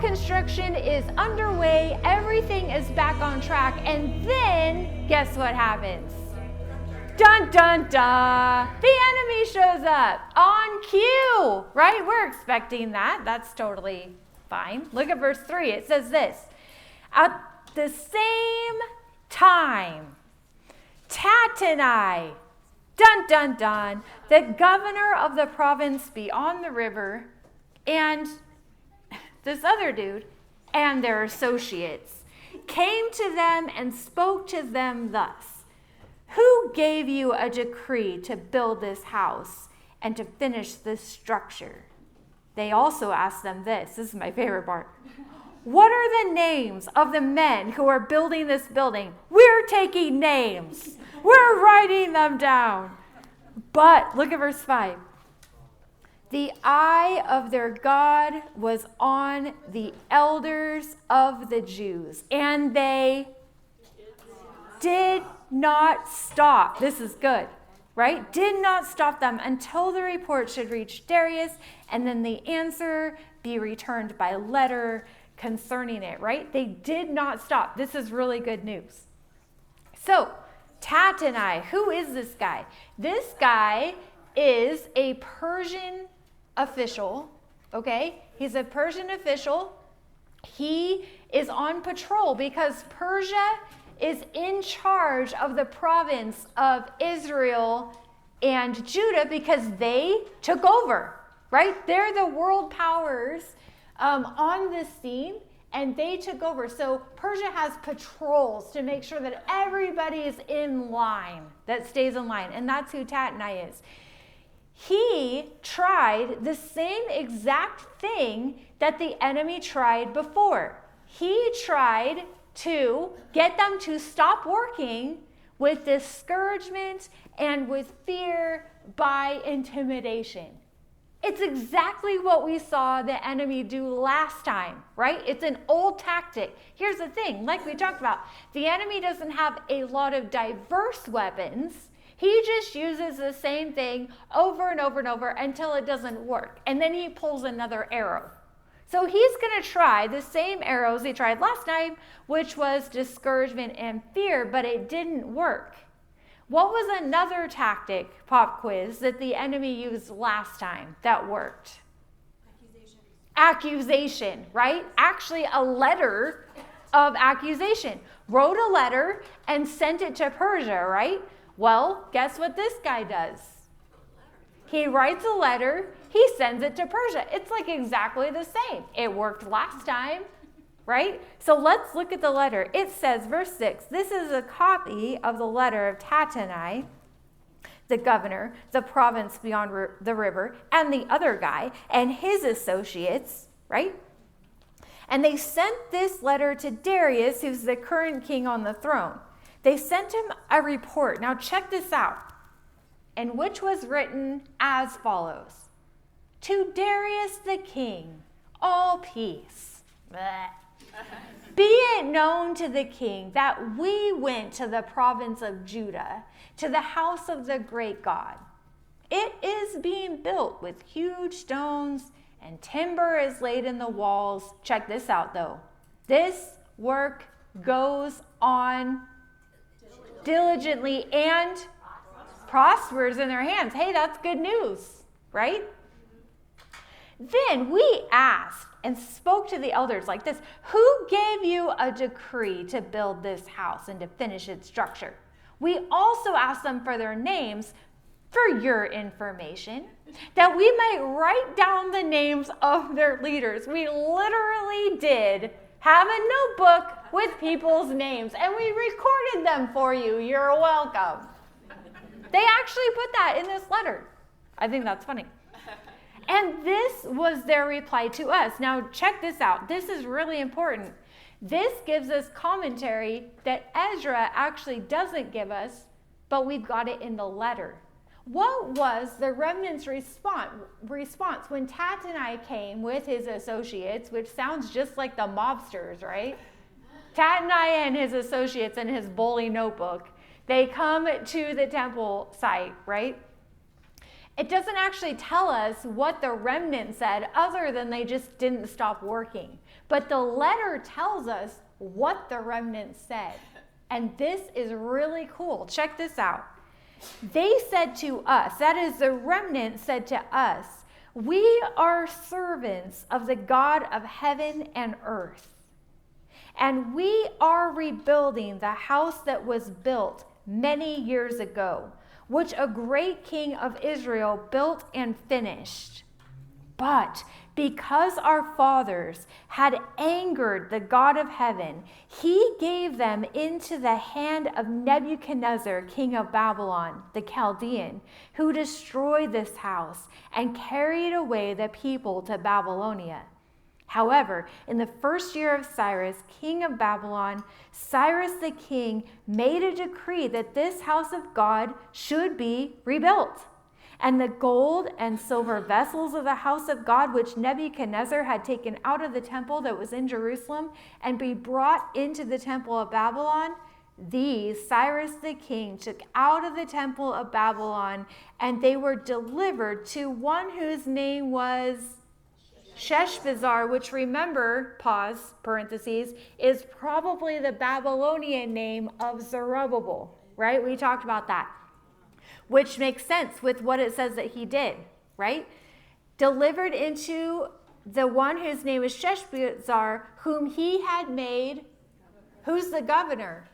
construction is underway. Everything is back on track. And then, guess what happens? Dun, dun, dun. The enemy shows up on cue, right? We're expecting that. That's totally fine. Look at verse 3. It says this. At the same time, Tattenai, dun, dun, dun, the governor of the province beyond the river, and this other dude and their associates came to them and spoke to them thus. Who gave you a decree to build this house and to finish this structure? They also asked them this. This is my favorite part. What are the names of the men who are building this building? We're taking names. We're writing them down. But look at verse 5. The eye of their God was on the elders of the Jews, and they did not stop. This is good, right? Did not stop them until the report should reach Darius, and then the answer be returned by letter concerning it, right? They did not stop. This is really good news. So, Tattenai, who is this guy? This guy is a Persian official, okay? He's a Persian official. He is on patrol because Persia is in charge of the province of Israel and Judah because they took over, right? They're the world powers on this scene, and they took over. So Persia has patrols to make sure that everybody is in line, that stays in line, and that's who Tattenai is. He tried the same exact thing that the enemy tried before. He tried to get them to stop working with discouragement and with fear by intimidation. It's exactly what we saw the enemy do last time, right? It's an old tactic. Here's the thing, like we talked about, the enemy doesn't have a lot of diverse weapons. He just uses the same thing over and over and over until it doesn't work. And then he pulls another arrow. So he's going to try the same arrows he tried last time, which was discouragement and fear, but it didn't work. What was another tactic, pop quiz, that the enemy used last time that worked? Accusation, right? Actually, a letter of accusation. Wrote a letter and sent it to Persia, right? Well, guess what this guy does? He writes a letter, he sends it to Persia. It's like exactly the same. It worked last time, right? So let's look at the letter. It says, verse 6, this is a copy of the letter of Tattenai, the governor, the province beyond the river, and the other guy, and his associates, right? And they sent this letter to Darius, who's the current king on the throne. They sent him a report. Now check this out. And which was written as follows. To Darius the king, all peace. Be it known to the king that we went to the province of Judah, to the house of the great God. It is being built with huge stones, and timber is laid in the walls. Check this out, though. This work goes on diligently and prospers in their hands. Hey, that's good news, right? Then we asked and spoke to the elders like this. Who gave you a decree to build this house and to finish its structure? We also asked them for their names for your information, that we might write down the names of their leaders. We literally did have a notebook with people's names, and we recorded them for you. You're welcome. They actually put that in this letter. I think that's funny. And this was their reply to us. Now, check this out. This is really important. This gives us commentary that Ezra actually doesn't give us, but we've got it in the letter. What was the remnant's response when Tattenai came with his associates, which sounds just like the mobsters, right? Tattenai and his associates in his bully notebook. They come to the temple site, right? It doesn't actually tell us what the remnant said other than they just didn't stop working. But the letter tells us what the remnant said. And this is really cool. Check this out. They said to us, that is, the remnant said to us, we are servants of the God of heaven and earth. And we are rebuilding the house that was built many years ago, which a great king of Israel built and finished. But because our fathers had angered the God of heaven, he gave them into the hand of Nebuchadnezzar, king of Babylon, the Chaldean, who destroyed this house and carried away the people to Babylonia. However, in the first year of Cyrus, king of Babylon, Cyrus the king made a decree that this house of God should be rebuilt. And the gold and silver vessels of the house of God, which Nebuchadnezzar had taken out of the temple that was in Jerusalem and be brought into the temple of Babylon, these Cyrus the king took out of the temple of Babylon, and they were delivered to one whose name was Sheshbazzar, which, remember, pause, parentheses, is probably the Babylonian name of Zerubbabel, right? We talked about that, which makes sense with what it says that he did, right? Delivered into the one whose name is Sheshbazzar, whom he had made, who's the governor?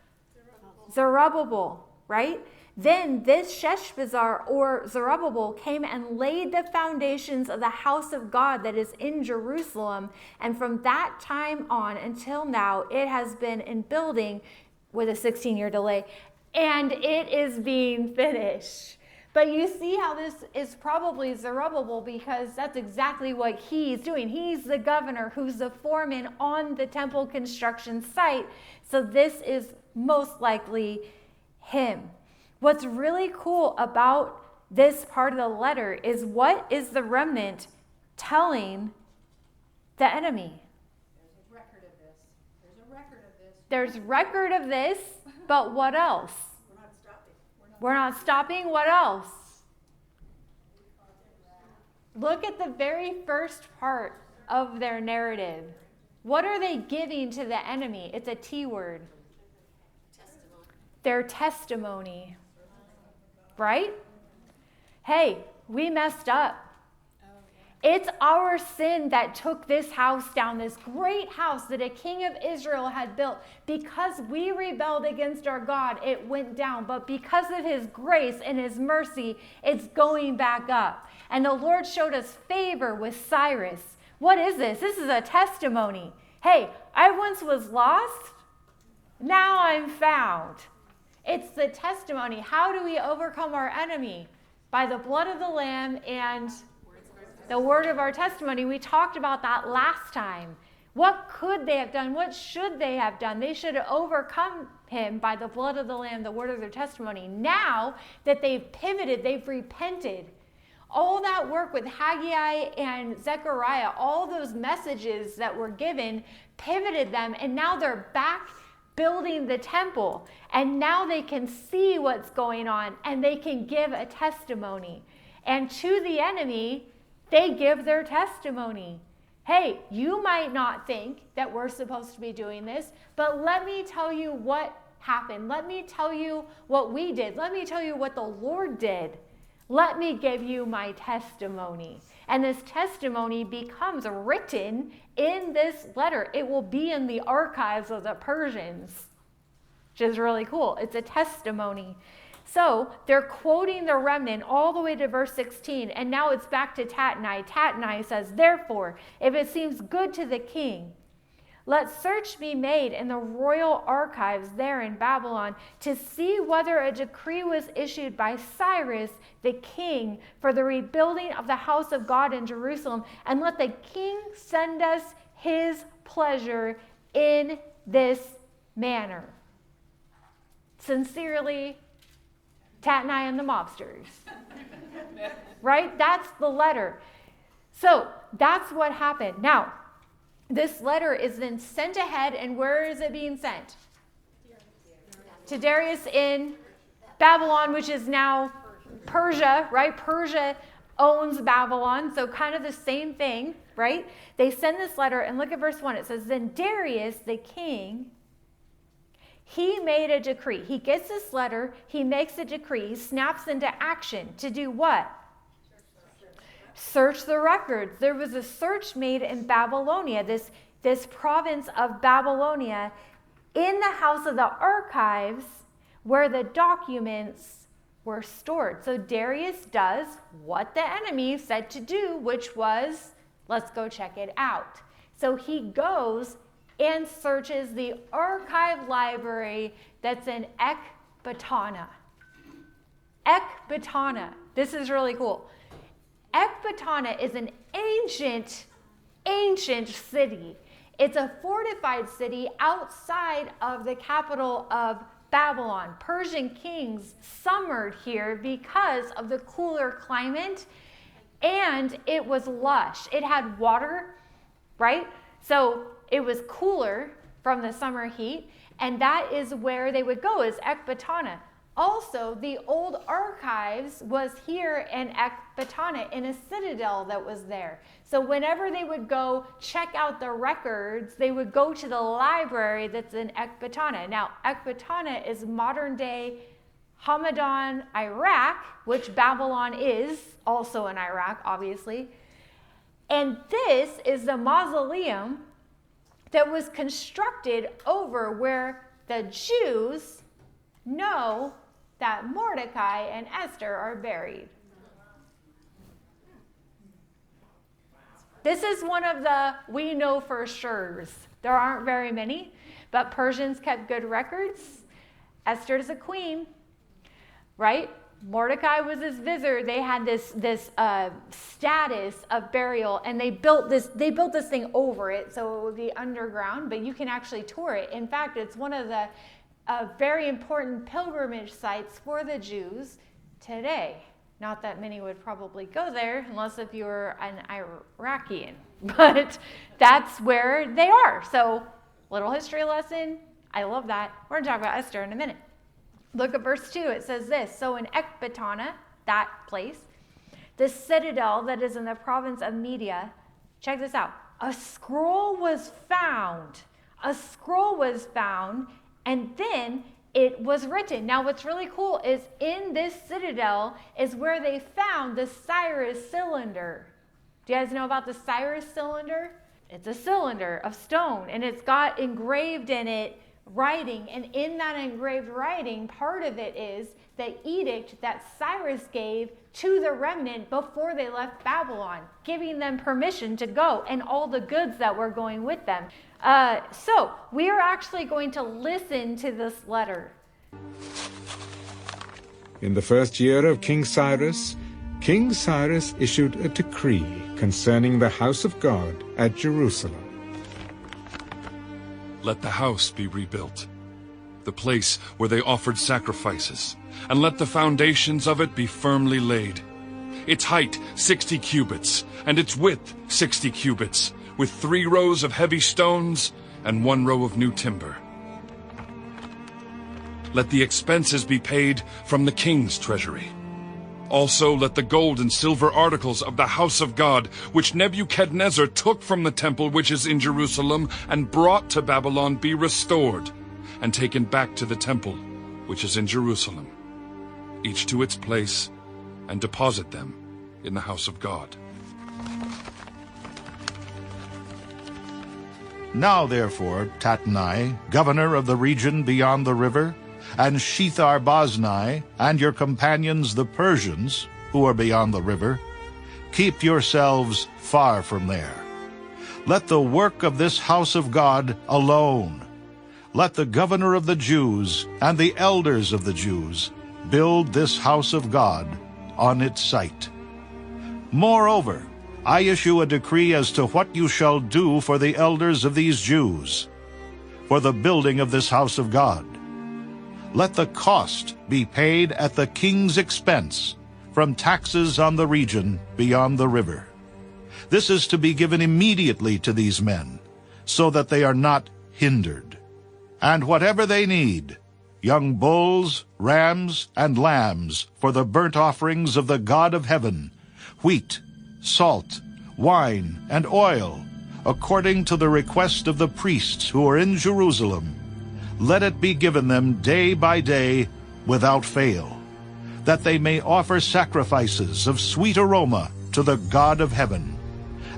Zerubbabel, right? Then this Sheshbazzar, or Zerubbabel, came and laid the foundations of the house of God that is in Jerusalem. And from that time on until now, it has been in building with a 16-year delay. And it is being finished. But you see how this is probably Zerubbabel, because that's exactly what he's doing. He's the governor who's the foreman on the temple construction site. So this is most likely him. What's really cool about this part of the letter is, what is the remnant telling the enemy? There's a record of this. There's a record of this. There's record of this, but what else? We're not stopping. We're not stopping. What else? Look at the very first part of their narrative. What are they giving to the enemy? It's a T word. Testimony. Their testimony. Right? Hey, we messed up. It's our sin that took this house down, this great house that a king of Israel had built. Because we rebelled against our God, it went down. But because of his grace and his mercy, it's going back up. And the Lord showed us favor with Cyrus. What is this? This is a testimony. Hey, I once was lost. Now I'm found. It's the testimony. How do we overcome our enemy? By the blood of the Lamb and the word of our testimony. We talked about that last time. What could they have done? What should they have done? They should have overcome him by the blood of the Lamb, the word of their testimony. Now that they've pivoted, they've repented. All that work with Haggai and Zechariah, all those messages that were given, pivoted them, and now they're back building the temple. And now they can see what's going on, and they can give a testimony. And to the enemy, they give their testimony. Hey, you might not think that we're supposed to be doing this, but let me tell you what happened. Let me tell you what we did. Let me tell you what the Lord did. Let me give you my testimony. And this testimony becomes written in this letter. It will be in the archives of the Persians, which is really cool. It's a testimony. So they're quoting the remnant all the way to verse 16, and now it's back to Tatnai. Tatnai says, therefore, if it seems good to the king, let search be made in the royal archives there in Babylon to see whether a decree was issued by Cyrus the king for the rebuilding of the house of God in Jerusalem, and let the king send us his pleasure in this manner. Sincerely, Tatnai and the mobsters. Right? That's the letter. So that's what happened. Now, this letter is then sent ahead, and where is it being sent? To Darius in Babylon, which is now Persia, right? Persia owns Babylon. So kind of the same thing, right? They send this letter, and look at verse 1. It says, then Darius, the king, he made a decree. He gets this letter, he makes a decree, he snaps into action to do what? Search the records. There was a search made in Babylonia, this province of Babylonia, in the house of the archives where the documents were stored. So Darius does what the enemy said to do, which was, let's go check it out. So he goes and searches the archive library that's in Ecbatana. Ecbatana. This is really cool. Ecbatana is an ancient city. It's a fortified city outside of the capital of Babylon. Persian kings summered here because of the cooler climate, and it was lush. It had water, right? So it was cooler from the summer heat, and that is where they would go, is Ecbatana. Also, the old archives was here in Ecbatana, in a citadel that was there. So whenever they would go check out the records, they would go to the library that's in Ecbatana. Now, Ecbatana is modern-day Hamadan, Iraq, which Babylon is also in Iraq, obviously. And this is the mausoleum that was constructed over where the Jews know that Mordecai and Esther are buried. This is one of the we know for sure's. There aren't very many, but Persians kept good records. Esther's a queen, right? Mordecai was his visitor. They had this status of burial, and they built this thing over it, so it would be underground, but you can actually tour it. In fact, it's one of the very important pilgrimage sites for the Jews today. Not that many would probably go there, unless if you were an Iraqian, but that's where they are. So, little history lesson. I love that. We're going to talk about Esther in a minute. Look at verse 2. It says this. So in Ecbatana, that place, the citadel that is in the province of Media, check this out. A scroll was found. A scroll was found, and then it was written. Now what's really cool is in this citadel is where they found the Cyrus cylinder. Do you guys know about the Cyrus cylinder? It's a cylinder of stone, and it's got engraved in it writing, and in that engraved writing, part of it is the edict that Cyrus gave to the remnant before they left Babylon, giving them permission to go and all the goods that were going with them. So we are actually going to listen to this letter. In the first year of King Cyrus issued a decree concerning the house of God at Jerusalem. Let the house be rebuilt, the place where they offered sacrifices, and let the foundations of it be firmly laid. Its height 60 cubits, and its width 60 cubits, with 3 rows of heavy stones and 1 row of new timber. Let the expenses be paid from the king's treasury. Also let the gold and silver articles of the house of God, which Nebuchadnezzar took from the temple which is in Jerusalem and brought to Babylon, be restored and taken back to the temple which is in Jerusalem, each to its place, and deposit them in the house of God. Now therefore, Tatnai, governor of the region beyond the river, and Shethar-Boznai, and your companions the Persians, who are beyond the river, keep yourselves far from there. Let the work of this house of God alone. Let the governor of the Jews and the elders of the Jews build this house of God on its site. Moreover, I issue a decree as to what you shall do for the elders of these Jews, for the building of this house of God. Let the cost be paid at the king's expense from taxes on the region beyond the river. This is to be given immediately to these men, so that they are not hindered. And whatever they need, young bulls, rams, and lambs for the burnt offerings of the God of heaven, wheat, salt, wine, and oil, according to the request of the priests who are in Jerusalem. Let it be given them day by day without fail, that they may offer sacrifices of sweet aroma to the God of heaven,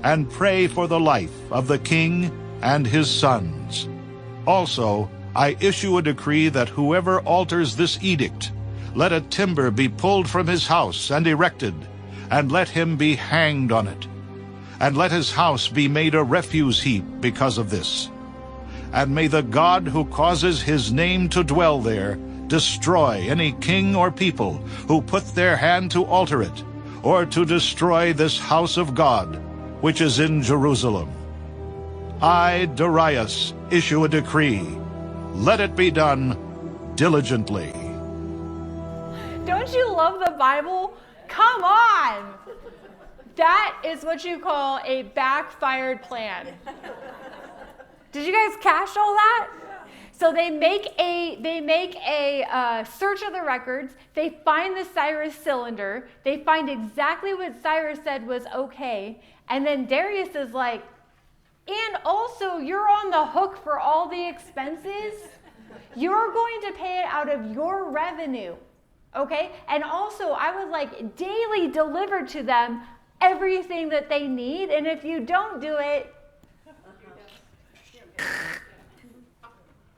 and pray for the life of the king and his sons. Also, I issue a decree that whoever alters this edict, let a timber be pulled from his house and erected, and let him be hanged on it. And let his house be made a refuse heap because of this. And may the God who causes his name to dwell there destroy any king or people who put their hand to alter it, or to destroy this house of God, which is in Jerusalem. I, Darius, issue a decree. Let it be done diligently. Don't you love the Bible? Come on! That is what you call a backfired plan. Did you guys catch all that? So they make a search of the records. They find the Cyrus cylinder. They find exactly what Cyrus said was okay. And then Darius is like, and also you're on the hook for all the expenses. You're going to pay it out of your revenue. Okay? And also I would like daily deliver to them everything that they need. And if you don't do it,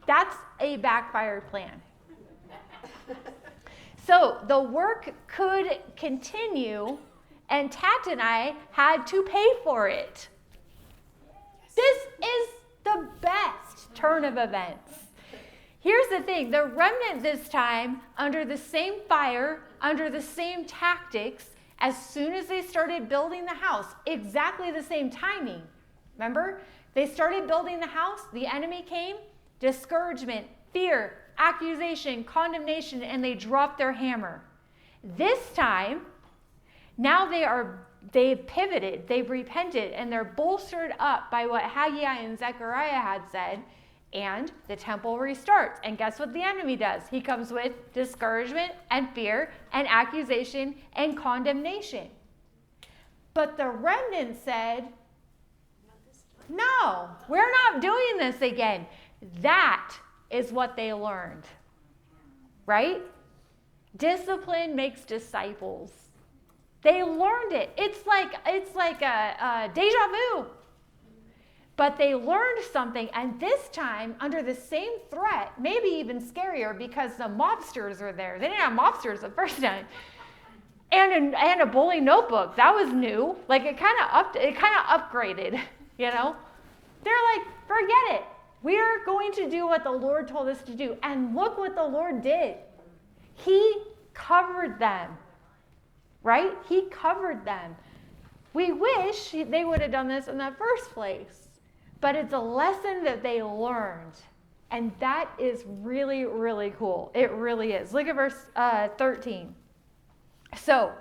that's a backfired plan. So the work could continue, and Tattenai had to pay for it. This is the best turn of events. Here's the thing, the remnant this time, under the same fire, under the same tactics, as soon as they started building the house, exactly the same timing. Remember? They started building the house, the enemy came, discouragement, fear, accusation, condemnation, and they dropped their hammer. This time, now they've pivoted, they've repented, and they're bolstered up by what Haggai and Zechariah had said, and the temple restarts. And guess what the enemy does? He comes with discouragement and fear and accusation and condemnation. But the remnant said, no, we're not doing this again. That is what they learned, right? Discipline makes disciples. They learned it. It's like a deja vu. But they learned something, and this time, under the same threat, maybe even scarier, because the mobsters are there. They didn't have mobsters the first time. And a bully notebook. That was new. Like it kind of upgraded, you know? They're like, forget it. We're going to do what the Lord told us to do. And look what the Lord did. He covered them. Right? He covered them. We wish they would have done this in the first place. But it's a lesson that they learned. And that is really, really cool. It really is. Look at verse 13. So,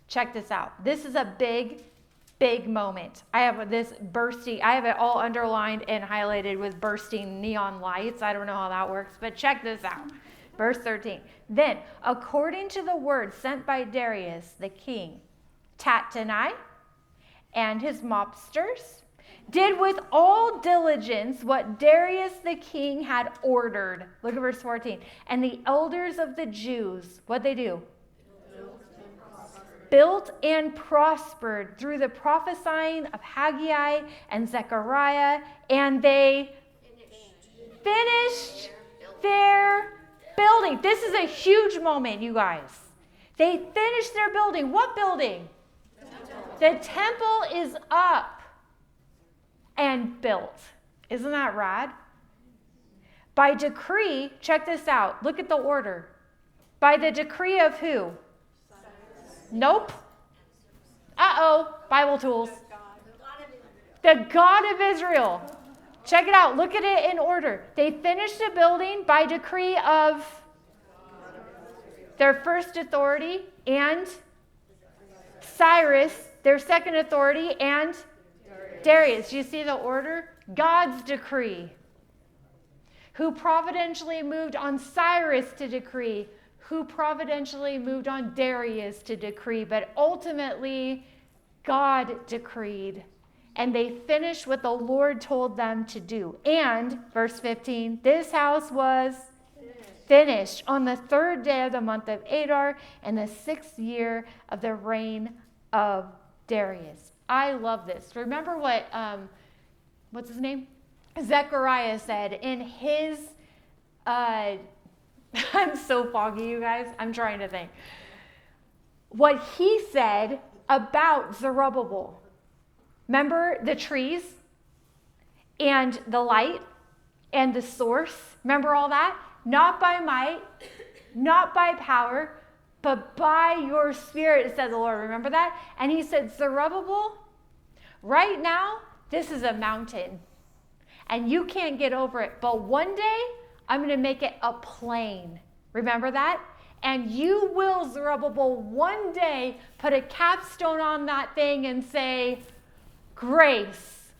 check this out. This is a big moment. I have this bursting, I have it all underlined and highlighted with bursting neon lights. I don't know how that works, but check this out. Verse 13. Then, according to the word sent by Darius the king, Tattenai and his mobsters did with all diligence what Darius the king had ordered. Look at verse 14. And the elders of the Jews, what'd they do? Built and prospered through the prophesying of Haggai and Zechariah, and they finished their building. This is a huge moment, you guys. They finished their building. What building? The temple is up and built. Isn't that rad? By decree, check this out. Look at the order. By the decree of who? Nope. Uh-oh. Bible tools. The God of Israel. Check it out. Look at it in order. They finished the building by decree of their first authority and Cyrus, their second authority, and Darius. Do you see the order? God's decree. Who providentially moved on Cyrus to decree, who providentially moved on Darius to decree, but ultimately God decreed, and they finished what the Lord told them to do. And, verse 15, this house was finished on the 3rd day of the month of Adar in the 6th year of the reign of Darius. I love this. Remember what, what's his name? Zechariah said in his, I'm so foggy, you guys. I'm trying to think. What he said about Zerubbabel. Remember the trees and the light and the source? Remember all that? Not by might, not by power, but by your spirit, said the Lord. Remember that? And he said, Zerubbabel, right now, this is a mountain. And you can't get over it. But one day, I'm going to make it a plain. Remember that? And you will, Zerubbabel, one day put a capstone on that thing and say, grace,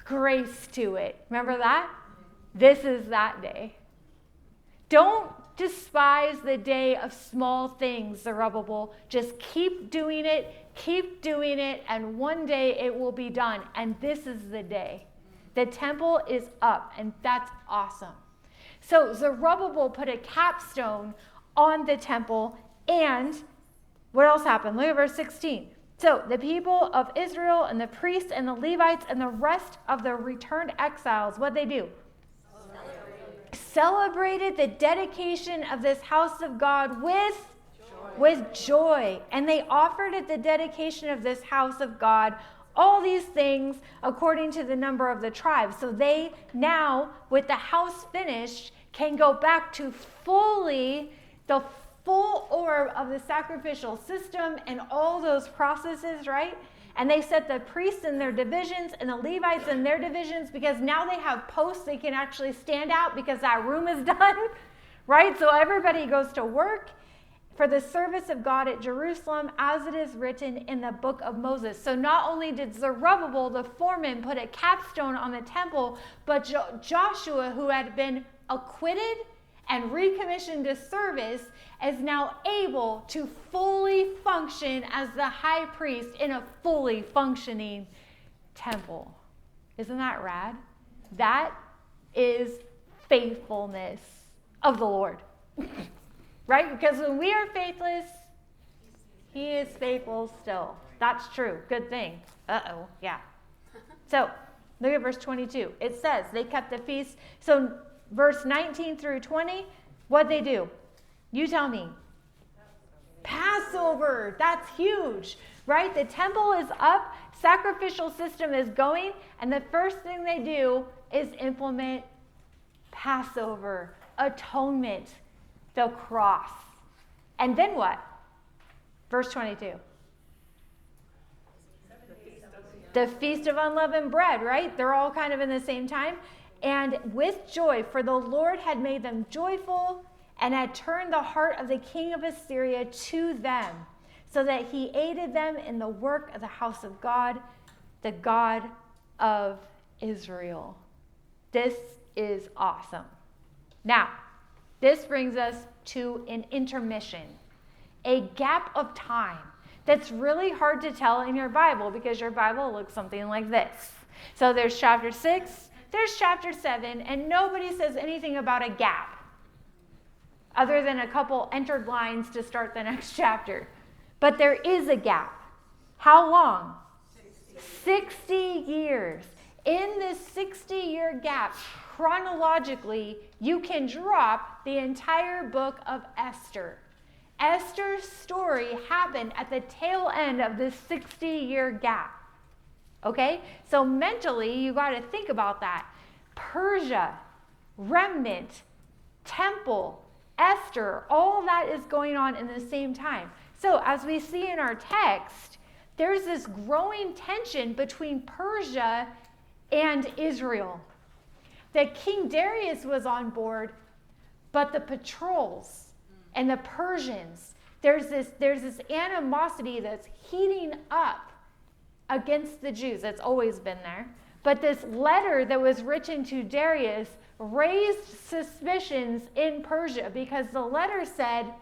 grace to it. Remember that? This is that day. Don't despise the day of small things, Zerubbabel. Just keep doing it, and one day it will be done. And this is the day. The temple is up, and that's awesome. So Zerubbabel put a capstone on the temple, and what else happened? Look at verse 16. So the people of Israel and the priests and the Levites and the rest of the returned exiles, what they do? Celebrated the dedication of this house of God with joy. And they offered at the dedication of this house of God all these things according to the number of the tribes. So they now, with the house finished, can go back to the full orb of the sacrificial system and all those processes, right? And they set the priests in their divisions and the Levites in their divisions, because now they have posts they can actually stand out because that room is done, right? So everybody goes to work for the service of God at Jerusalem, as it is written in the book of Moses. So not only did Zerubbabel, the foreman, put a capstone on the temple, but Joshua, who had been acquitted and recommissioned to service, is now able to fully function as the high priest in a fully functioning temple. Isn't that rad? That is faithfulness of the Lord. Right? Because when we are faithless, he is faithful still. That's true. Good thing. Uh-oh. Yeah. So look at verse 22. It says they kept the feast. So verse 19 through 20, what'd they do? You tell me. Passover. That's huge, right? The temple is up. Sacrificial system is going. And the first thing they do is implement Passover, atonement, the cross. And then what? Verse 22. The Feast of Unleavened Bread, right? They're all kind of in the same time. And with joy, for the Lord had made them joyful and had turned the heart of the king of Assyria to them, so that he aided them in the work of the house of God, the God of Israel. This is awesome. Now, this brings us to an intermission, a gap of time that's really hard to tell in your Bible, because your Bible looks something like this. So there's chapter 6, there's chapter 7, and nobody says anything about a gap other than a couple entered lines to start the next chapter. But there is a gap. How long? 60 years. In this 60-year gap, chronologically, you can drop the entire book of Esther. Esther's story happened at the tail end of this 60-year gap. Okay? So mentally, you got to think about that. Persia, remnant, temple, Esther, all that is going on in the same time. So as we see in our text, there's this growing tension between Persia and Israel. That King Darius was on board, but the patrols and the Persians, there's this animosity that's heating up against the Jews. That's always been there. But this letter that was written to Darius raised suspicions in Persia, because the letter said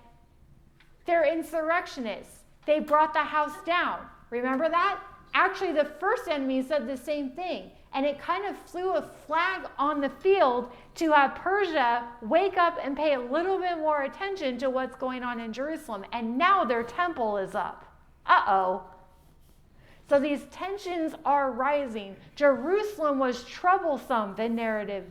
they're insurrectionists. They brought the house down. Remember that? Actually, the first enemy said the same thing. And it kind of flew a flag on the field to have Persia wake up and pay a little bit more attention to what's going on in Jerusalem. And now their temple is up. Uh-oh. So these tensions are rising. Jerusalem was troublesome, the narrative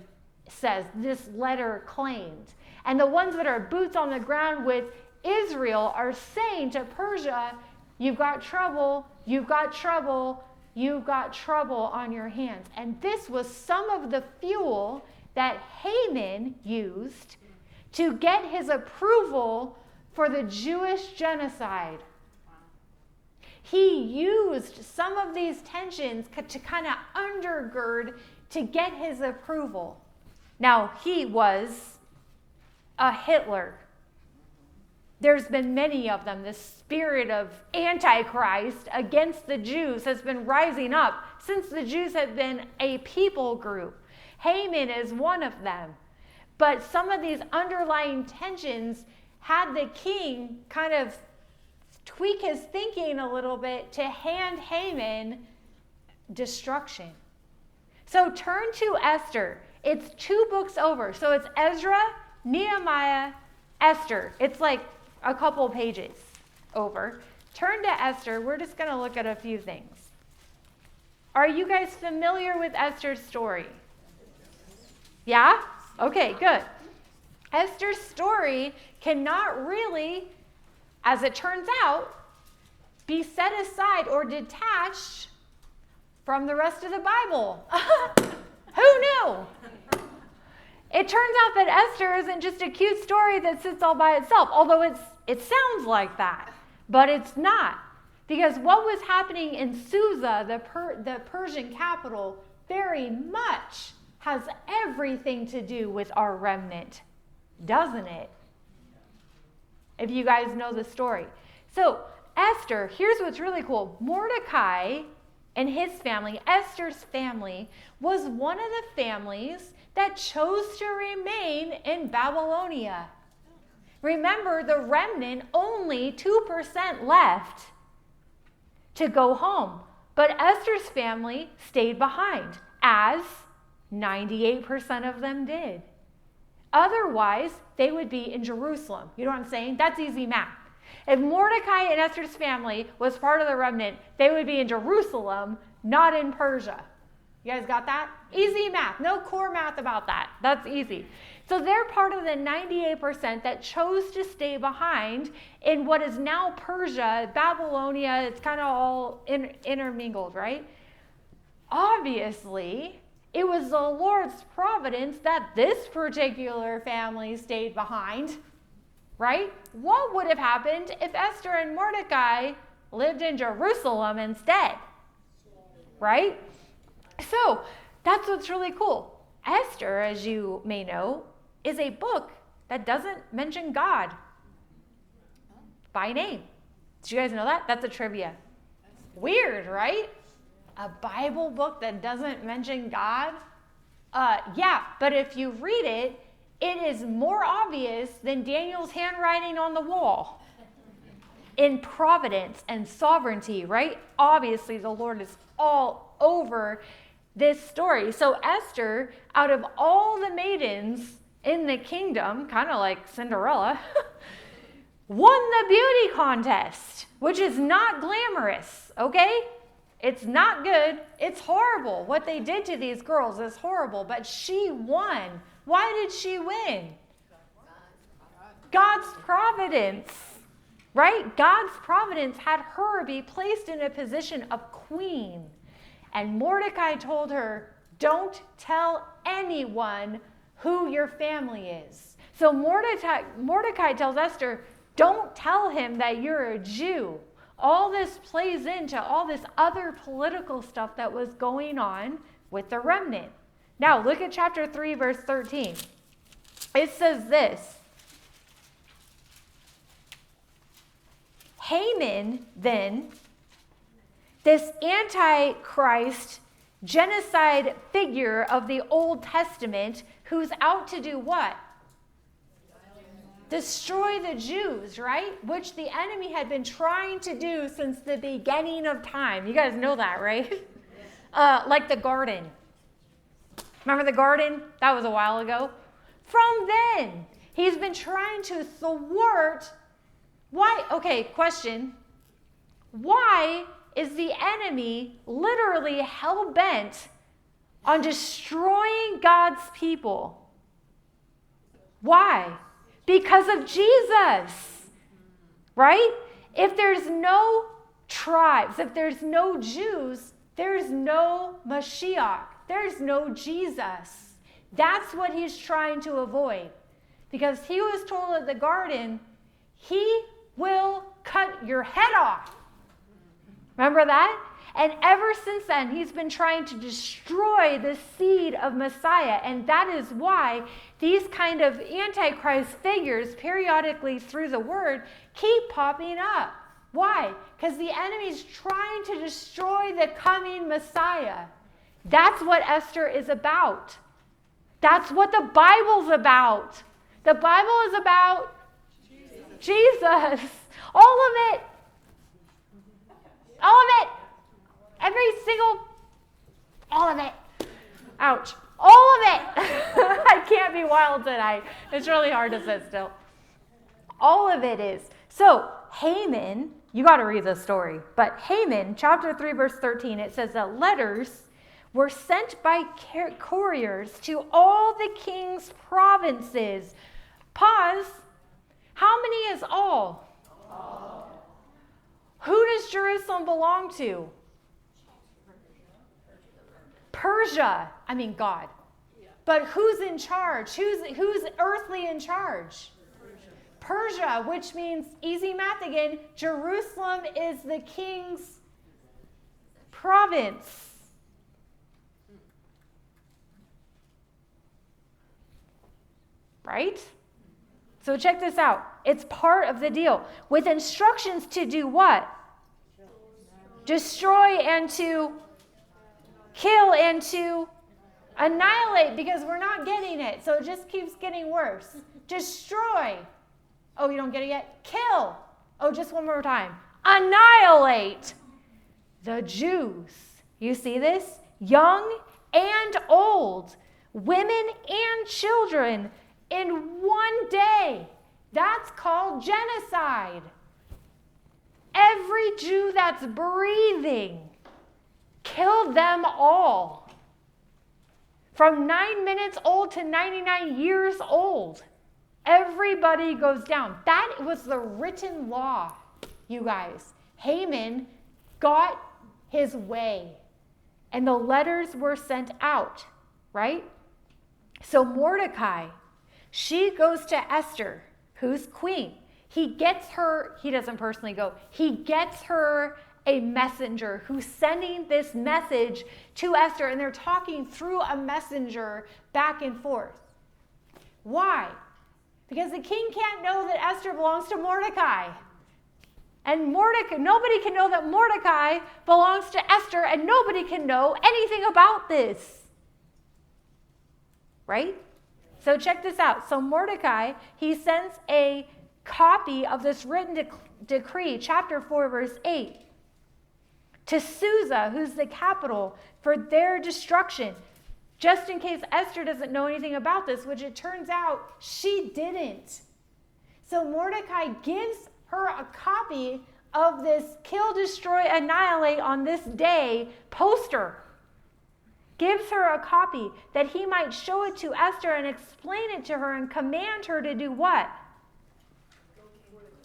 says, this letter claimed. And the ones that are boots on the ground with Israel are saying to Persia, you've got trouble, you've got trouble, you've got trouble on your hands. And this was some of the fuel that Haman used to get his approval for the Jewish genocide. He used some of these tensions to kind of undergird to get his approval. Now, he was a Hitler. There's been many of them. The spirit of Antichrist against the Jews has been rising up since the Jews have been a people group. Haman is one of them. But some of these underlying tensions had the king kind of tweak his thinking a little bit to hand Haman destruction. So turn to Esther. It's 2 books over. So it's Ezra, Nehemiah, Esther. It's like a couple pages over. Turn to Esther. We're just going to look at a few things. Are you guys familiar with Esther's story? Yeah? Okay, good. Esther's story cannot really, as it turns out, be set aside or detached from the rest of the Bible. Who knew? It turns out that Esther isn't just a cute story that sits all by itself, although it sounds like that, but it's not. Because what was happening in Susa, the Persian capital, very much has everything to do with our remnant, doesn't it? If you guys know the story. So Esther, here's what's really cool. Mordecai and his family, Esther's family, was one of the families that chose to remain in Babylonia. Remember, the remnant, only 2% left to go home. But Esther's family stayed behind, as 98% of them did. Otherwise, they would be in Jerusalem. You know what I'm saying? That's easy math. If Mordecai and Esther's family was part of the remnant, they would be in Jerusalem, not in Persia. You guys got that? Easy math. No core math about that. That's easy. So they're part of the 98% that chose to stay behind in what is now Persia, Babylonia. It's kind of all intermingled, right? Obviously, it was the Lord's providence that this particular family stayed behind, right? What would have happened if Esther and Mordecai lived in Jerusalem instead, right? So that's what's really cool. Esther, as you may know, is a book that doesn't mention God by name. Did you guys know that? That's a trivia. Weird, right? A Bible book that doesn't mention God? Yeah, but if you read it, it is more obvious than Daniel's handwriting on the wall in providence and sovereignty, right? Obviously, the Lord is all over this story. So Esther, out of all the maidens in the kingdom, kind of like Cinderella, won the beauty contest, which is not glamorous, okay? It's not good. It's horrible. What they did to these girls is horrible, but she won. Why did she win? God's providence, right? God's providence had her be placed in a position of queen. And Mordecai told her, don't tell anyone who your family is. So Mordecai tells Esther, don't tell him that you're a Jew. All this plays into all this other political stuff that was going on with the remnant. Now, look at chapter 3, verse 13. It says this. Haman, then, this antichrist genocide figure of the Old Testament, who's out to do what? destroy the Jews, right? Which the enemy had been trying to do since the beginning of time. You guys know that, right? Like the garden. Remember the garden? That was a while ago. From then, he's been trying to thwart. Why? Okay, question. Why is the enemy literally hell-bent on destroying God's people? Why? Because of Jesus, right? If there's no tribes, if there's no Jews, there's no Mashiach. There's no Jesus. That's what he's trying to avoid. Because he was told at the garden, he will cut your head off. Remember that? And ever since then, he's been trying to destroy the seed of Messiah. And that is why these kind of Antichrist figures periodically through the word keep popping up. Why? Because the enemy's trying to destroy the coming Messiah. That's what Esther is about. That's what the Bible's about. The Bible is about Jesus. All of it. All of it. All of it. Ouch. All of it. I can't be wild tonight. It's really hard to sit still. All of it is. So, Haman, you got to read this story, but Haman, chapter 3, verse 13, it says that letters were sent by couriers to all the king's provinces. Pause. How many is all? All. Who does Jerusalem belong to? Persia. I mean God. But who's in charge? Who's earthly in charge? Persia, which means, easy math again, Jerusalem is the king's province. Right? So check this out. It's part of the deal. With instructions to do what? Destroy and to kill and to annihilate, because we're not getting it. So it just keeps getting worse. Destroy. Oh, you don't get it yet? Kill. Oh, just one more time. Annihilate the Jews. You see this? Young and old, women and children in one day. That's called genocide. Every Jew that's breathing, kill them all. From 9 minutes old to 99 years old. Everybody goes down. That was the written law, you guys. Haman got his way, and the letters were sent out, right? So Mordecai, she goes to Esther, who's queen. He doesn't personally go, he gets her a messenger who's sending this message to Esther, and they're talking through a messenger back and forth. Why? Because the king can't know that Esther belongs to Mordecai. And nobody can know that Mordecai belongs to Esther, and nobody can know anything about this. Right? So check this out. So Mordecai, he sends a copy of this written decree, chapter 4, verse 8, to Susa, who's the capital, for their destruction. Just in case Esther doesn't know anything about this, which it turns out she didn't. So Mordecai gives her a copy of this kill, destroy, annihilate on this day poster. Gives her a copy that he might show it to Esther and explain it to her and command her to do what?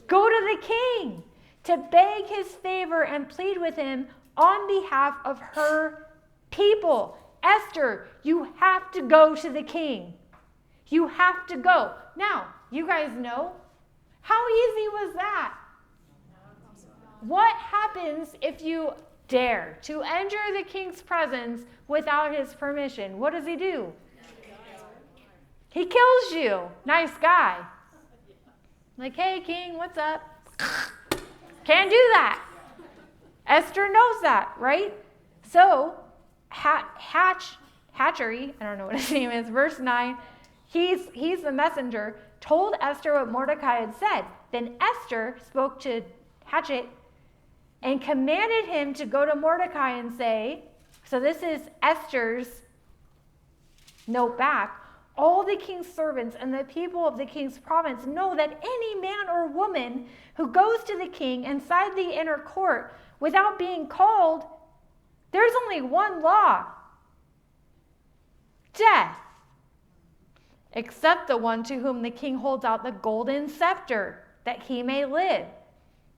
Go to the king to beg his favor and plead with him on behalf of her people. Esther, you have to go to the king. You have to go. Now, you guys know, how easy was that? What happens if you dare to enter the king's presence without his permission? What does he do? He kills you. Nice guy. Like, hey, king, what's up? Can't do that. Esther knows that, right? So, Hatchery, I don't know what his name is, verse 9, he's the messenger, told Esther what Mordecai had said. Then Esther spoke to Hatshepsut and commanded him to go to Mordecai and say, so this is Esther's note back, all the king's servants and the people of the king's province know that any man or woman who goes to the king inside the inner court without being called, there's only one law: death, except the one to whom the king holds out the golden scepter, that he may live.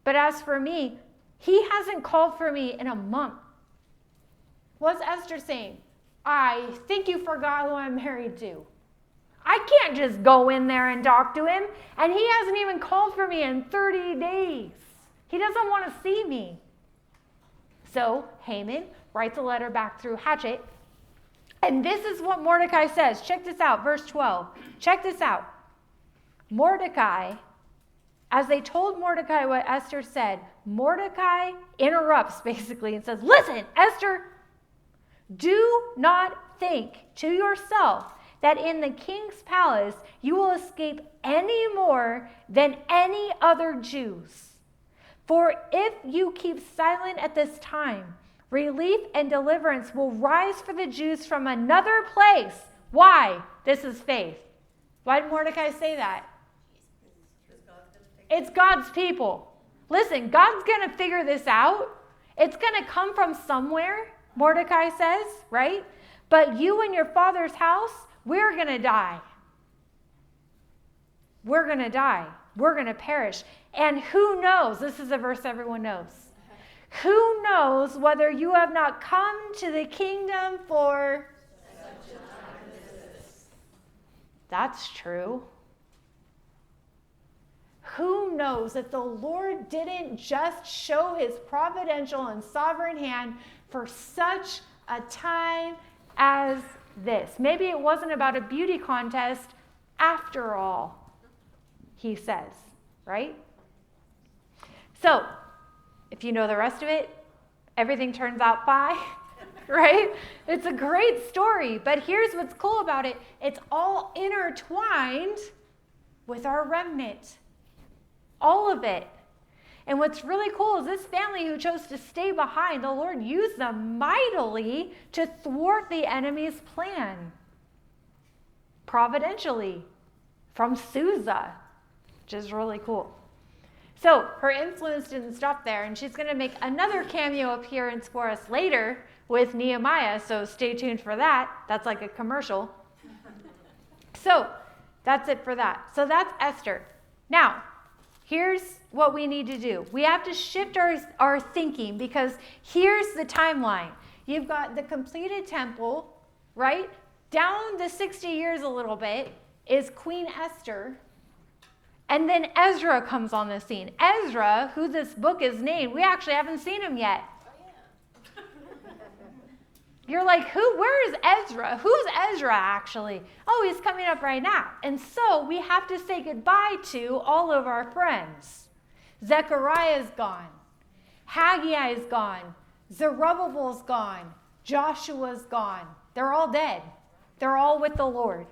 But as for me, he hasn't called for me in a month. What's Esther saying? I think you forgot who I'm married to. I can't just go in there and talk to him, and he hasn't even called for me in 30 days. He doesn't want to see me. So Haman writes a letter back through Hatshepsut, and this is what Mordecai says. Check this out, verse 12. Check this out. Mordecai, as they told Mordecai what Esther said, Mordecai interrupts basically and says, listen, Esther, do not think to yourself that in the king's palace you will escape any more than any other Jews. For if you keep silent at this time, relief and deliverance will rise for the Jews from another place. Why? This is faith. Why did Mordecai say that? It's God's people. Listen, God's going to figure this out. It's going to come from somewhere, Mordecai says, right? But you and your father's house, we're going to die. We're going to die. We're going to perish. And who knows? This is a verse everyone knows. Who knows whether you have not come to the kingdom for such a time as this? That's true. Who knows that the Lord didn't just show his providential and sovereign hand for such a time as this? Maybe it wasn't about a beauty contest after all, he says, right? So, if you know the rest of it, everything turns out fine, right? It's a great story, but here's what's cool about it. It's all intertwined with our remnant. All of it. And what's really cool is this family who chose to stay behind, the Lord used them mightily to thwart the enemy's plan. Providentially. From Susa, which is really cool. So her influence didn't stop there, and she's going to make another cameo appearance for us later with Nehemiah, so stay tuned for that. That's like a commercial. So that's it for that. So that's Esther. Now, here's what we need to do. We have to shift our thinking, because here's the timeline. You've got the completed temple, right? Down the 60 years a little bit is Queen Esther. And then Ezra comes on the scene. Ezra, who this book is named, we actually haven't seen him yet. You're like, where is Ezra? Who's Ezra actually? Oh, he's coming up right now. And so we have to say goodbye to all of our friends. Zechariah's gone. Haggai's gone. Zerubbabel's gone. Joshua's gone. They're all dead. They're all with the Lord.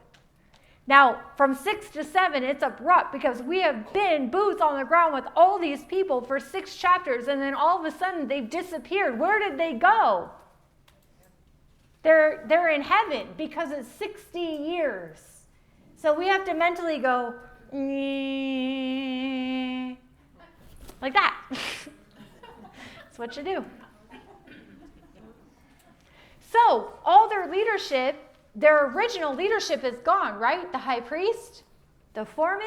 Now, from 6 to 7, it's abrupt, because we have been boots on the ground with all these people for 6 chapters, and then all of a sudden they've disappeared. Where did they go? They're in heaven, because it's 60 years. So we have to mentally go, like that. That's what you do. So all their leadership, their original leadership is gone, right? The high priest, the foreman,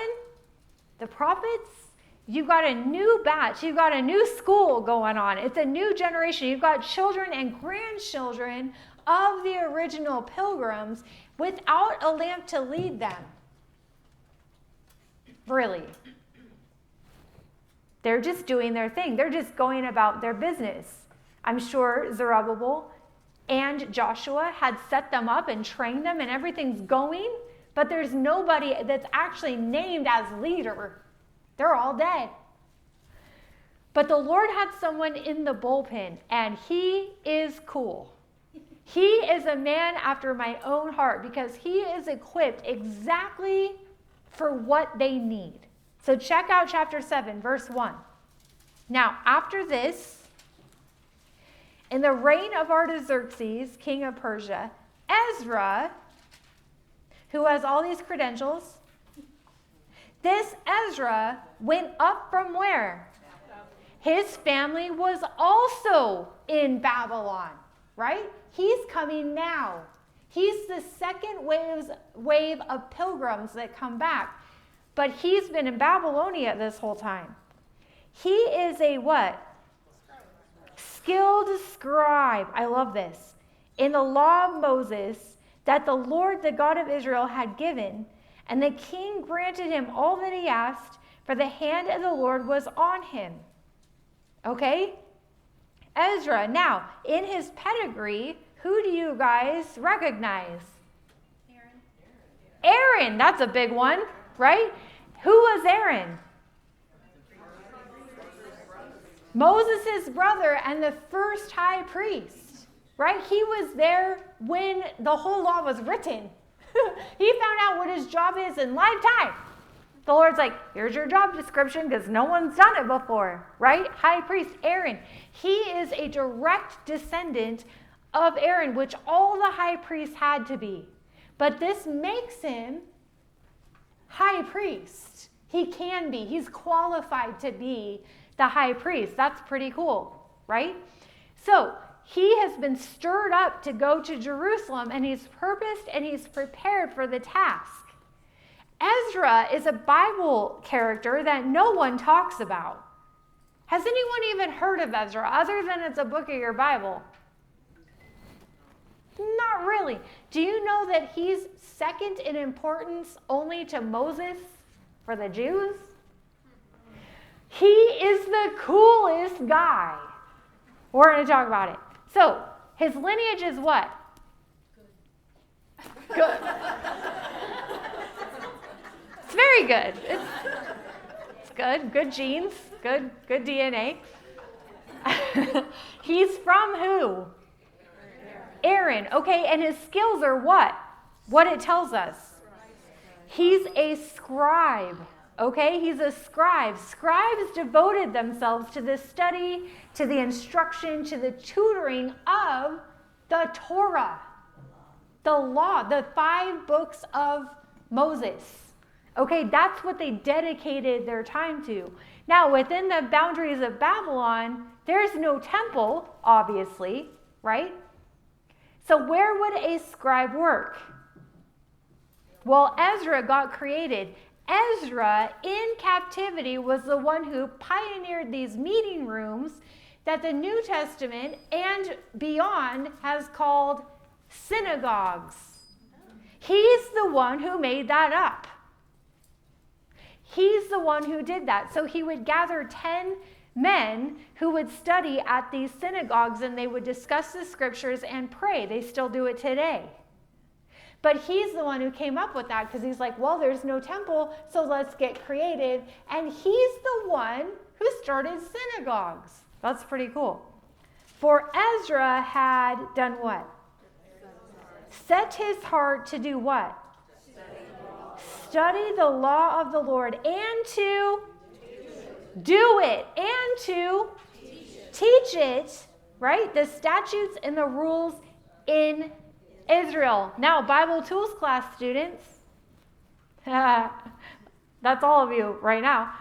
the prophets. You've got a new batch. You've got a new school going on. It's a new generation. You've got children and grandchildren of the original pilgrims without a lamp to lead them. Really. They're just doing their thing. They're just going about their business. I'm sure Zerubbabel and Joshua had set them up and trained them, and everything's going, but there's nobody that's actually named as leader. They're all dead. But the Lord had someone in the bullpen, and he is cool. He is a man after my own heart because he is equipped exactly for what they need. So check out chapter 7, verse 1. Now, after this, in the reign of Artaxerxes, king of Persia, Ezra, who has all these credentials, this Ezra went up from where? His family was also in Babylon, right? He's coming now. He's the second wave of pilgrims that come back. But he's been in Babylonia this whole time. He is a what? Skilled scribe. I love this. In the law of Moses that the Lord, the God of Israel, had given, and the king granted him all that he asked, for the hand of the Lord was on him. Okay? Ezra. Now, in his pedigree, who do you guys recognize? Aaron. That's a big one, right? Who was Aaron? Moses' brother and the first high priest, right? He was there when the whole law was written. He found out what his job is in lifetime. The Lord's like, here's your job description because no one's done it before, right? High priest Aaron. He is a direct descendant of Aaron, which all the high priests had to be. But this makes him high priest. He can be. He's qualified to be the high priest. That's pretty cool, right? So he has been stirred up to go to Jerusalem, and he's purposed and he's prepared for the task. Ezra is a Bible character that no one talks about. Has anyone even heard of Ezra other than it's a book of your Bible? Not really. Do you know that he's second in importance only to Moses for the Jews? He is the coolest guy. We're going to talk about it. So, his lineage is what? Good. It's very good. It's good. Good genes. Good DNA. He's from who? Aaron. Okay, and his skills are what? What it tells us. He's a scribe. Okay, he's a scribe. Scribes devoted themselves to the study, to the instruction, to the tutoring of the Torah, the law, the 5 books of Moses. Okay, that's what they dedicated their time to. Now, within the boundaries of Babylon, there's no temple, obviously, right? So where would a scribe work? Well, Ezra got created. Ezra, in captivity, was the one who pioneered these meeting rooms that the New Testament and beyond has called synagogues. He's the one who made that up. He's the one who did that. So he would gather 10 men who would study at these synagogues, and they would discuss the scriptures and pray. They still do it today. But he's the one who came up with that because he's like, well, there's no temple, so let's get creative. And he's the one who started synagogues. That's pretty cool. For Ezra had done what? Set his heart to do what? Study the law of the Lord and to do it and to teach it, right? The statutes and the rules in Israel. Now, Bible Tools class students, that's all of you right now.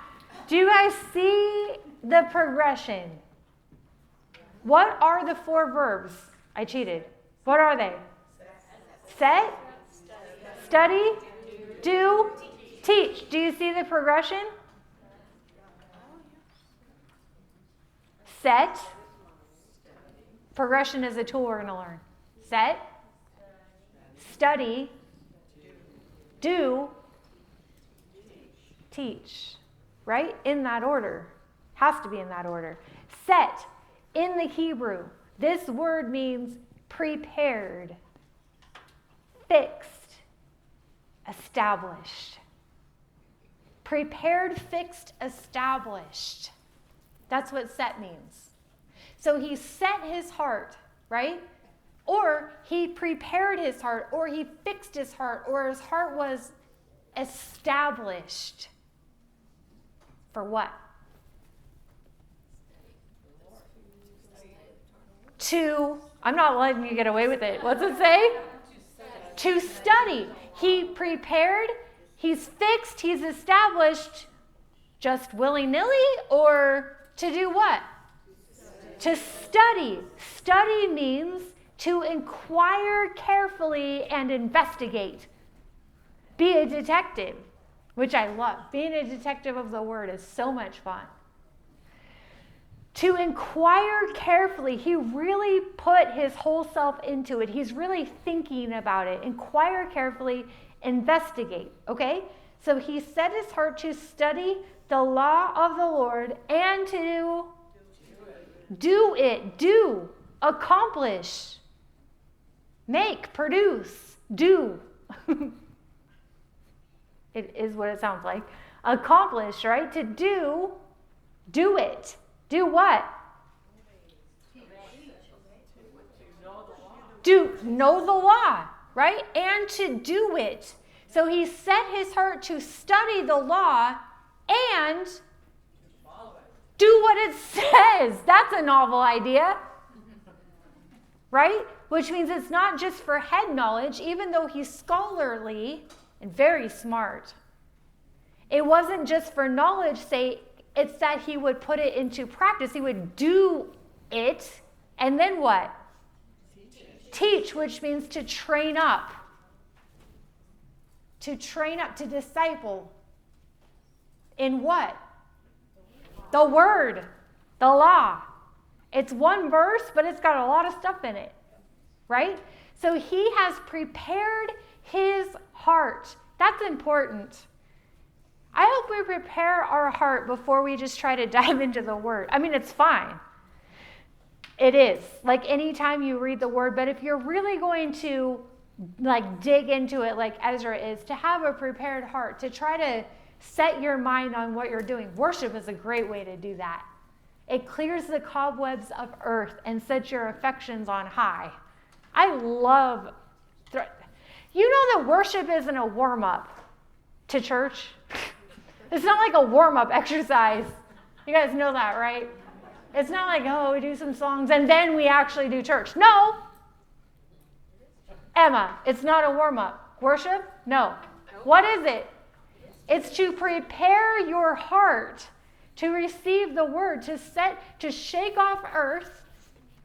Do you guys see the progression? What are the 4 verbs? I cheated. What are they? Set, study, do, teach. Do you see the progression? Set. Progression is a tool we're going to learn. Set, study, do, teach. Right? In that order. Has to be in that order. Set, in the Hebrew, this word means prepared, fixed, established. Prepared, fixed, established. That's what set means. So he set his heart, right, or he prepared his heart, or he fixed his heart, or his heart was established. For what? I'm not letting you get away with it. What's it say? To study. He prepared, he's fixed, he's established, just willy-nilly, or to do what? To study. Study means to inquire carefully and investigate. Be a detective, which I love. Being a detective of the word is so much fun. To inquire carefully, he really put his whole self into it. He's really thinking about it. Inquire carefully, investigate, okay? So he set his heart to study the law of the Lord and to do, accomplish, make, produce, do. It is what it sounds like. Accomplish, right? To do it. Do what? Know the law, right? And to do it. So he set his heart to study the law and do what it says. That's a novel idea, right? Which means it's not just for head knowledge, even though he's scholarly and very smart. It wasn't just for knowledge's sake. It's that he would put it into practice. He would do it, and then what? Teach, which means to train up. To train up, to disciple. In what? The word, the law. It's one verse, but it's got a lot of stuff in it, right? So he has prepared his heart. That's important. I hope we prepare our heart before we just try to dive into the word. I mean, it's fine. It is. Like anytime you read the word, but if you're really going to dig into it like Ezra is, to have a prepared heart, to try to set your mind on what you're doing. Worship is a great way to do that. It clears the cobwebs of earth and sets your affections on high. I love, you know that worship isn't a warm-up to church. It's not like a warm-up exercise. You guys know that, right? It's not like, oh, we do some songs and then we actually do church. No. Emma, it's not a warm-up. Worship? No. What is it? It's to prepare your heart to receive the word, to shake off earth,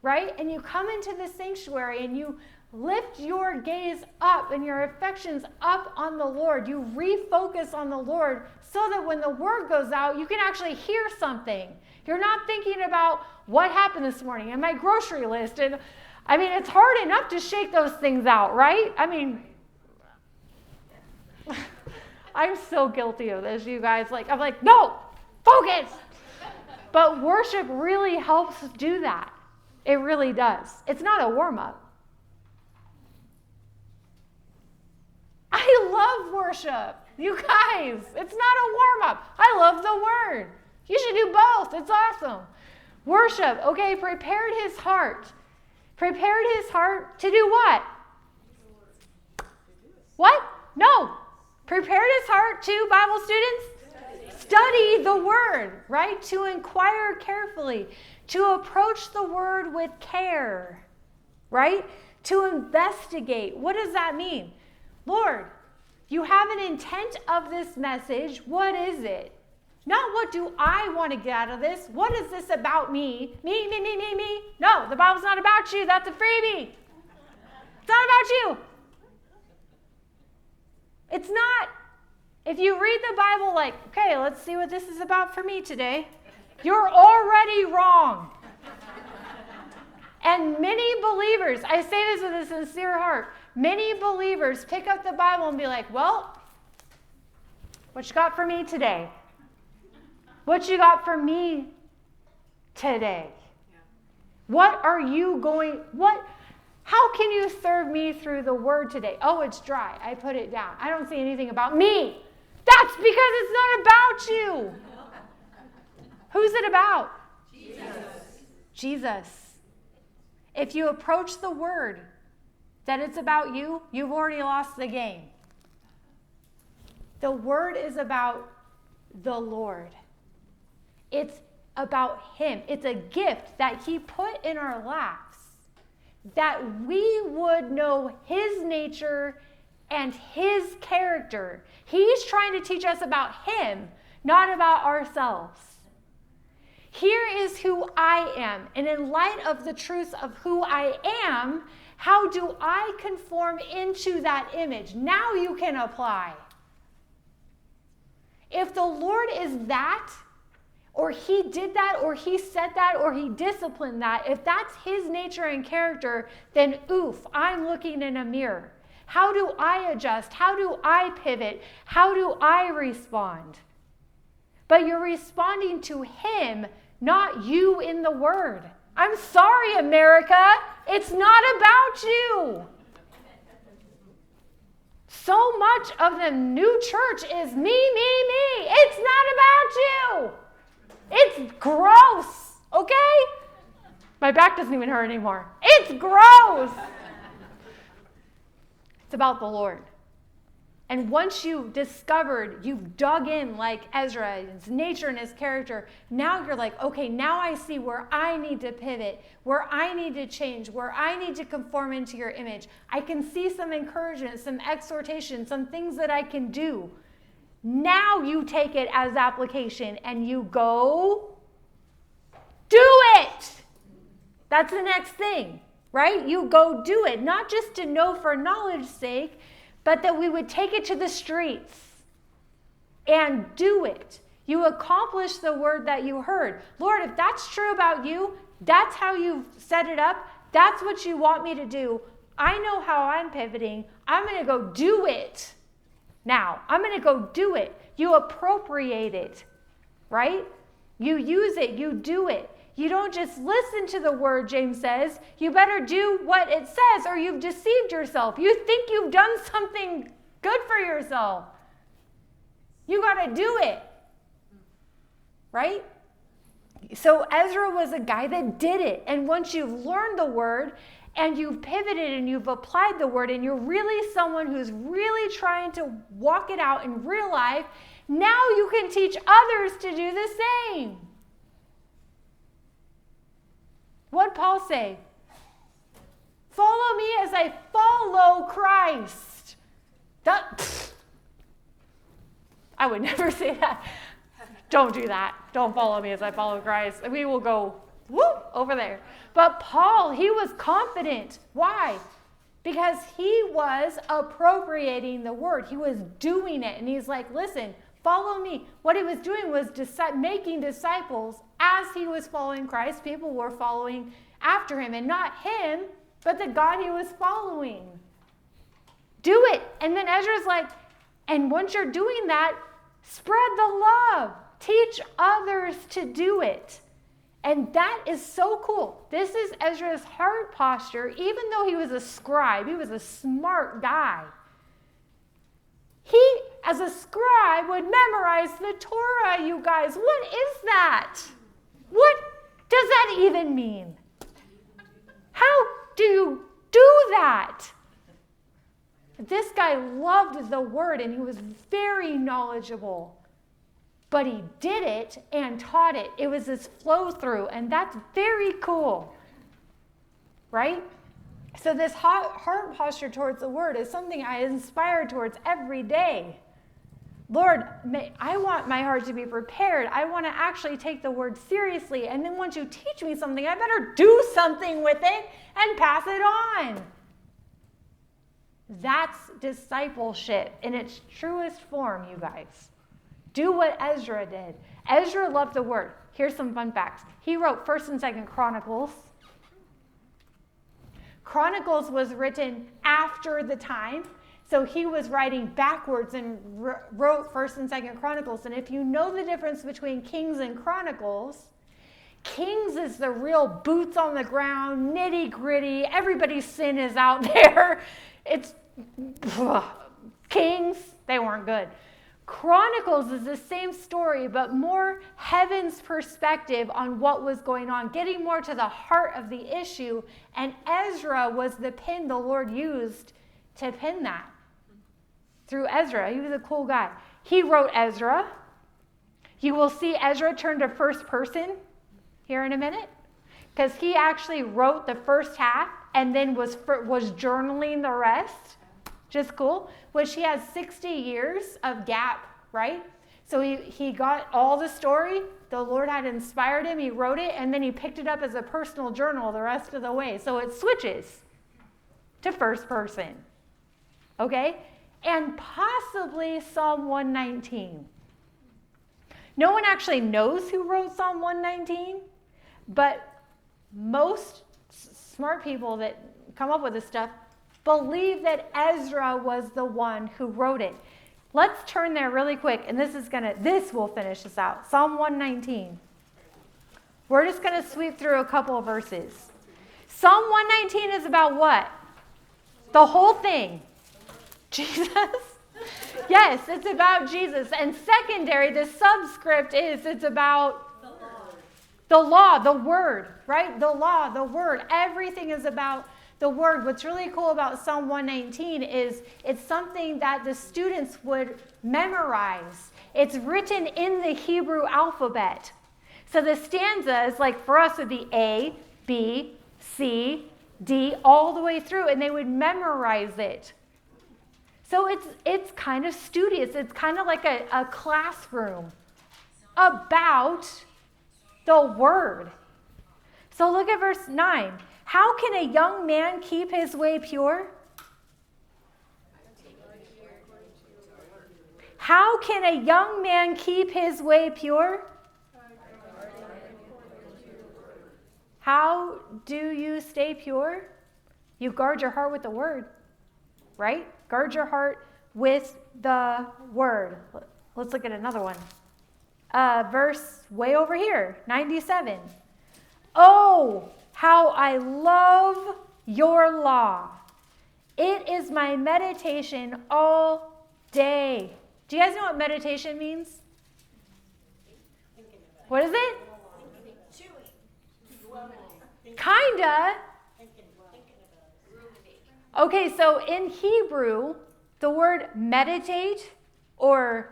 right? And you come into the sanctuary and you lift your gaze up and your affections up on the Lord. You refocus on the Lord so that when the word goes out, you can actually hear something. You're not thinking about what happened this morning and my grocery list. And I mean, it's hard enough to shake those things out, right? I mean, I'm so guilty of this, you guys. I'm like, no, focus. But worship really helps do that. It really does. It's not a warm-up. I love worship. You guys, it's not a warm-up. I love the word. You should do both. It's awesome. Worship, okay, prepared his heart. Prepared his heart to do what? What? No. Prepared his heart to, Bible students? Study the word, right? To inquire carefully. To approach the word with care, right? To investigate. What does that mean? Lord, you have an intent of this message. What is it? Not what do I want to get out of this? What is this about me? Me. No, the Bible's not about you. That's a freebie. It's not about you. It's not. If you read the Bible like, okay, let's see what this is about for me today, you're already wrong. And many believers, I say this with a sincere heart, many believers pick up the Bible and be like, well, what you got for me today? What you got for me today? What are you going, how can you serve me through the word today? Oh, it's dry. I put it down. I don't see anything about me. That's because it's not about you. Who's it about? Jesus. If you approach the word that it's about you, you've already lost the game. The word is about the Lord. It's about him. It's a gift that he put in our laps, that we would know his nature and his character. He's trying to teach us about him, not about ourselves. Here is who I am. And in light of the truth of who I am, how do I conform into that image? Now you can apply. If the Lord is that, or he did that, or he said that, or he disciplined that, if that's his nature and character, then oof, I'm looking in a mirror. How do I adjust? How do I pivot? How do I respond? But you're responding to him, not you in the word. I'm sorry, America. It's not about you. So much of the new church is me, me, me. It's not about you. It's gross, okay? My back doesn't even hurt anymore. It's gross. It's about the Lord. And once you've discovered, you've dug in like Ezra, his nature and his character, now you're like, okay, now I see where I need to pivot, where I need to change, where I need to conform into your image. I can see some encouragement, some exhortation, some things that I can do. Now you take it as application and you go do it. That's the next thing, right? You go do it, not just to know for knowledge's sake, but that we would take it to the streets and do it. You accomplish the word that you heard. Lord, if that's true about you, that's how you've set it up, that's what you want me to do. I know how I'm pivoting. I'm going to go do it now. I'm going to go do it. You appropriate it, right? You use it. You do it. You don't just listen to the word, James says. You better do what it says or you've deceived yourself. You think you've done something good for yourself. You got to do it, right? So Ezra was a guy that did it. And once you've learned the word and you've pivoted and you've applied the word and you're really someone who's really trying to walk it out in real life, now you can teach others to do the same. What'd Paul say? Follow me as I follow Christ. I would never say that. Don't do that. Don't follow me as I follow Christ. We will go whoop over there. But Paul, he was confident. Why? Because he was appropriating the word. He was doing it. And he's like, listen, follow me. What he was doing was making disciples as he was following Christ. People were following after him, and not him, but the God he was following. Do it. And then Ezra's like, and once you're doing that, spread the love. Teach others to do it. And that is so cool. This is Ezra's heart posture. Even though he was a scribe, he was a smart guy. He, as a scribe, would memorize the Torah, you guys. What is that? What does that even mean? How do you do that? This guy loved the word and he was very knowledgeable. But he did it and taught it. It was this flow through, and that's very cool. Right? So this heart posture towards the word is something I inspire towards every day. Lord, I want my heart to be prepared. I want to actually take the word seriously. And then once you teach me something, I better do something with it and pass it on. That's discipleship in its truest form, you guys. Do what Ezra did. Ezra loved the word. Here's some fun facts. He wrote 1st and 2nd Chronicles. Chronicles was written after the time. So he was writing backwards and wrote 1st and 2nd Chronicles. And if you know the difference between Kings and Chronicles, Kings is the real boots on the ground, nitty gritty. Everybody's sin is out there. It's Kings, they weren't good. Chronicles is the same story, but more heaven's perspective on what was going on, getting more to the heart of the issue. And Ezra was the pen the Lord used to pen that. Through Ezra. He was a cool guy. He wrote Ezra. You will see Ezra turn to first person here in a minute, because he actually wrote the first half and then was journaling the rest. Just cool. Which he has 60 years of gap, right? So he got all the story. The Lord had inspired him. He wrote it, and then he picked it up as a personal journal the rest of the way. So it switches to first person. Okay? And possibly Psalm 119. No one actually knows who wrote Psalm 119, but most smart people that come up with this stuff believe that Ezra was the one who wrote it. Let's turn there really quick, and this will finish us out. Psalm 119. We're just going to sweep through a couple of verses. Psalm 119 is about what? The whole thing. Jesus? Yes, it's about Jesus. And secondary, the subscript it's about the law, the word, right? The law, the word. Everything is about the word. What's really cool about Psalm 119 is it's something that the students would memorize. It's written in the Hebrew alphabet. So the stanzas, like for us, would be A, B, C, D, all the way through, and they would memorize it. So it's kind of studious. It's kind of like a classroom about the word. So look at verse 9. How can a young man keep his way pure? How can a young man keep his way pure? How do you stay pure? You guard your heart with the word, right? Guard your heart with the word. Let's look at another one. Verse way over here, 97. Oh, how I love your law. It is my meditation all day. Do you guys know what meditation means? What is it? Kinda. Okay, so in Hebrew, the word meditate or,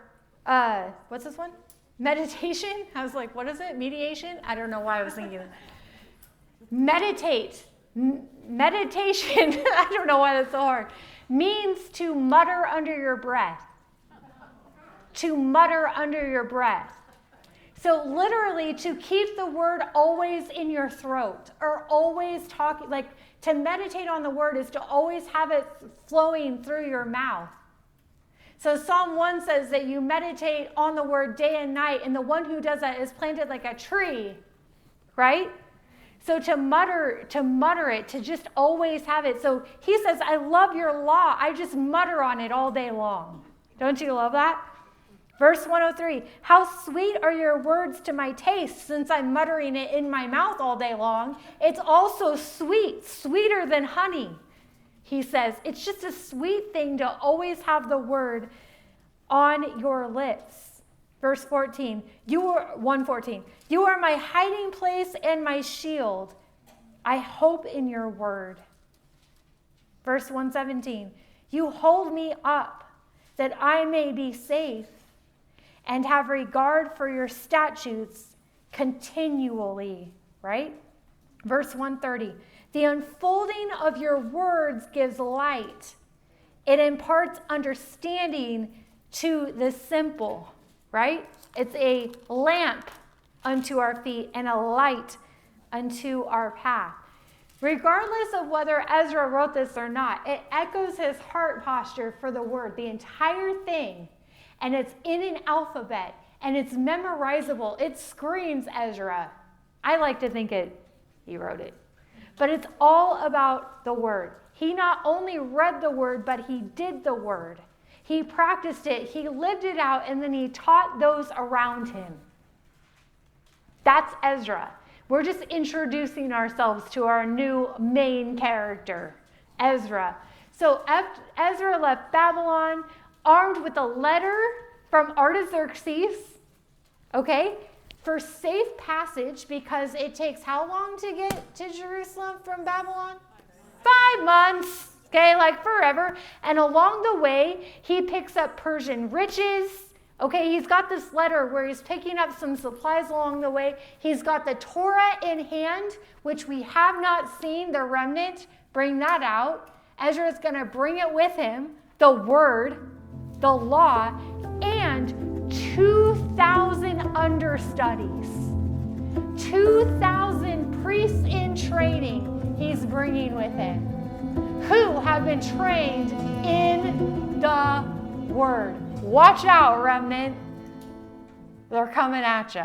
what's this one? Meditation? I was like, what is it? Mediation? I don't know why I was thinking that. Meditate. Meditation, I don't know why that's so hard, means to mutter under your breath. To mutter under your breath. So literally to keep the word always in your throat or always talking, like to meditate on the word is to always have it flowing through your mouth. So Psalm 1 says that you meditate on the word day and night, and the one who does that is planted like a tree, right? So to mutter it, to just always have it. So he says, I love your law. I just mutter on it all day long. Don't you love that? Verse 103, how sweet are your words to my taste, since I'm muttering it in my mouth all day long. It's also sweet, sweeter than honey. He says, it's just a sweet thing to always have the word on your lips. Verse 14, 114, you are my hiding place and my shield. I hope in your word. Verse 117, you hold me up that I may be safe and have regard for your statutes continually, right? Verse 130, the unfolding of your words gives light. It imparts understanding to the simple, right? It's a lamp unto our feet and a light unto our path. Regardless of whether Ezra wrote this or not, it echoes his heart posture for the word, the entire thing. And it's in an alphabet, and it's memorizable. It screams Ezra. I like to think he wrote it. But it's all about the word. He not only read the word, but he did the word. He practiced it, he lived it out, and then he taught those around him. That's Ezra. We're just introducing ourselves to our new main character, Ezra. So Ezra left Babylon armed with a letter from Artaxerxes, okay, for safe passage, because it takes how long to get to Jerusalem from Babylon? 5 months, okay, like forever. And along the way, he picks up Persian riches. Okay, he's got this letter where he's picking up some supplies along the way. He's got the Torah in hand, which we have not seen the remnant bring that out. Ezra is going to bring it with him, the word, the law, and 2,000 understudies. 2,000 priests in training he's bringing with him, who have been trained in the word. Watch out, remnant. They're coming at you.